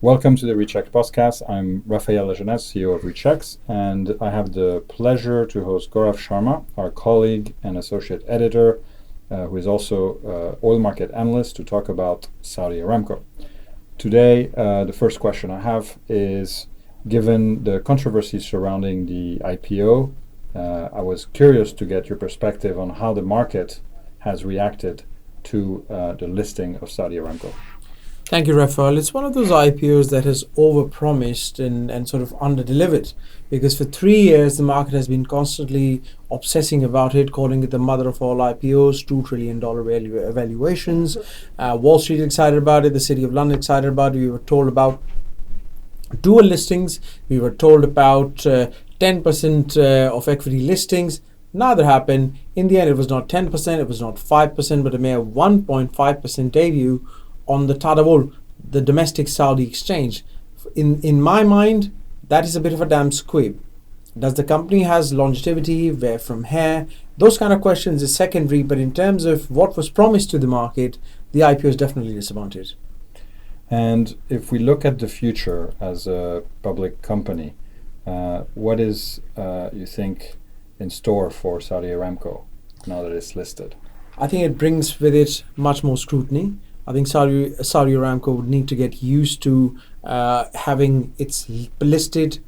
Welcome to the ReachX podcast. I'm Raphael Lejeunesse, CEO of ReachX, and I have the pleasure to host Gaurav Sharma, our colleague and associate editor, who is also oil market analyst, to talk about Saudi Aramco. Today, the first question I have is, given the controversy surrounding the IPO, I was curious to get your perspective on how the market has reacted to the listing of Saudi Aramco. Thank you, Raphael. It's one of those IPOs that has overpromised and sort of underdelivered, because for 3 years the market has been constantly obsessing about it, calling it the mother of all IPOs, $2 trillion valuations. Wall Street excited about it, the City of London excited about it. We were told about dual listings. We were told about 10% of equity listings. Neither happened. In the end, it was not 10%, it was not 5%, but a mere 1.5% debut on the Tadawul, the domestic Saudi exchange. In my mind, that is a bit of a damn squib. Does the company has longevity? Where from here? Those kind of questions is secondary, but in terms of what was promised to the market, the IPO is definitely disappointed. And if we look at the future as a public company, what is, you think, in store for Saudi Aramco now that it's listed? I think it brings with it much more scrutiny. I think Saudi Aramco would need to get used to having its listed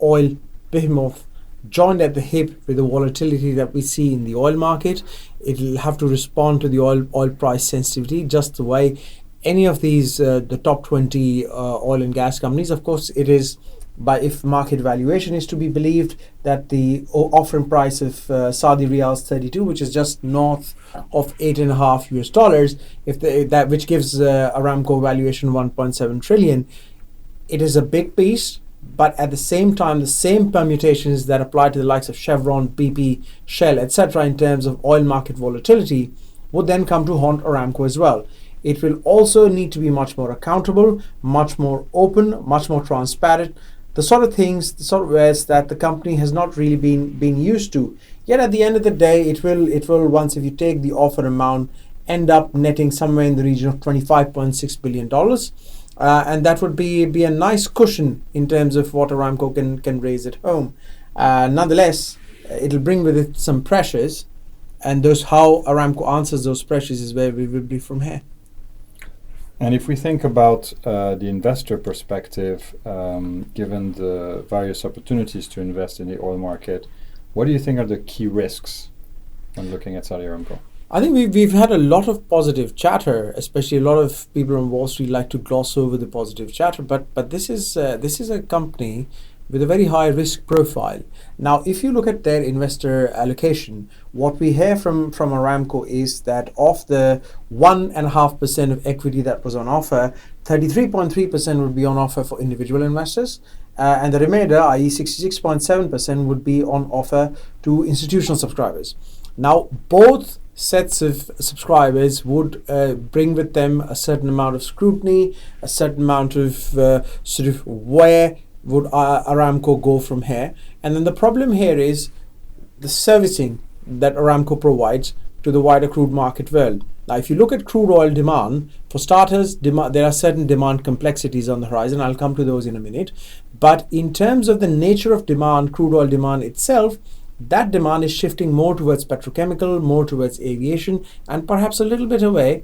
oil behemoth joined at the hip with the volatility that we see in the oil market. It will have to respond to the oil price sensitivity just the way any of these the top 20 oil and gas companies. Of course, it is, but if market valuation is to be believed, that the offering price of Saudi Riyals 32, which is just north of $8.5 if that which gives Aramco valuation 1.7 trillion, it is a big piece. But at the same time, the same permutations that apply to the likes of Chevron, BP, Shell, etc., in terms of oil market volatility, would then come to haunt Aramco as well. It will also need to be much more accountable, much more open, much more transparent. The sort of things, the sort of ways that the company has not really been used to. Yet at the end of the day, it will once, if you take the offer amount, end up netting somewhere in the region of $25.6 billion. And that would be a nice cushion in terms of what Aramco can raise at home. Nonetheless, it'll bring with it some pressures, and how Aramco answers those pressures is where we will be from here. And if we think about the investor perspective, given the various opportunities to invest in the oil market, what do you think are the key risks when looking at Saudi Aramco? I think we've had a lot of positive chatter, especially a lot of people on Wall Street like to gloss over the positive chatter, but this is a company with a very high risk profile. Now, if you look at their investor allocation, what we hear from Aramco is that of the 1.5% of equity that was on offer, 33.3% would be on offer for individual investors, and the remainder, i.e. 66.7%, would be on offer to institutional subscribers. Now, both sets of subscribers would bring with them a certain amount of scrutiny, a certain amount of sort of where would Aramco go from here. And then the problem here is the servicing that Aramco provides to the wider crude market world. Now, if you look at crude oil demand, for starters, there are certain demand complexities on the horizon. I'll come to those in a minute. But in terms of the nature of demand, crude oil demand itself, that demand is shifting more towards petrochemical, more towards aviation, and perhaps a little bit away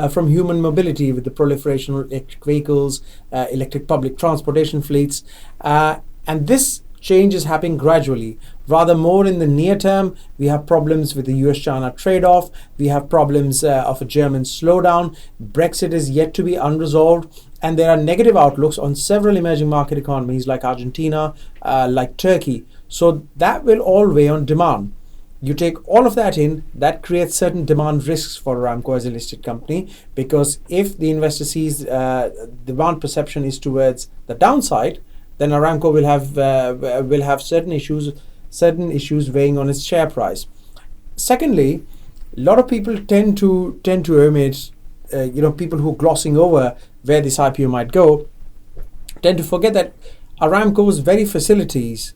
from human mobility with the proliferation of electric vehicles, electric public transportation fleets. And this change is happening gradually. Rather more in the near term, we have problems with the US-China trade-off. We have problems of a German slowdown. Brexit is yet to be unresolved. And there are negative outlooks on several emerging market economies like Argentina, like Turkey. So that will all weigh on demand. You take all of that in, that creates certain demand risks for Aramco as a listed company, because if the investor sees demand perception is towards the downside, then Aramco will have certain issues weighing on its share price. Secondly, a lot of people tend to omit, people who are glossing over where this IPO might go, tend to forget that Aramco's very facilities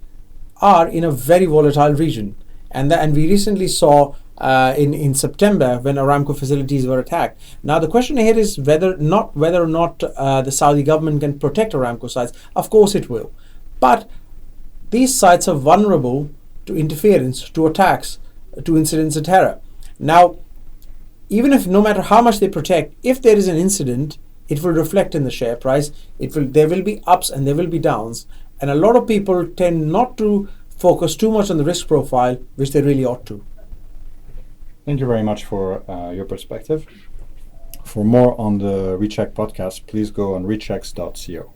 are in a very volatile region. And we recently saw in September when Aramco facilities were attacked. Now the question here is whether or not the Saudi government can protect Aramco sites. Of course it will, but these sites are vulnerable to interference, to attacks, to incidents of terror. Now, even if no matter how much they protect, if there is an incident, it will reflect in the share price. There will be ups and there will be downs, and a lot of people tend not to focus too much on the risk profile, which they really ought to. Thank you very much for your perspective. For more on the ReachX podcast, please go on reachx.co.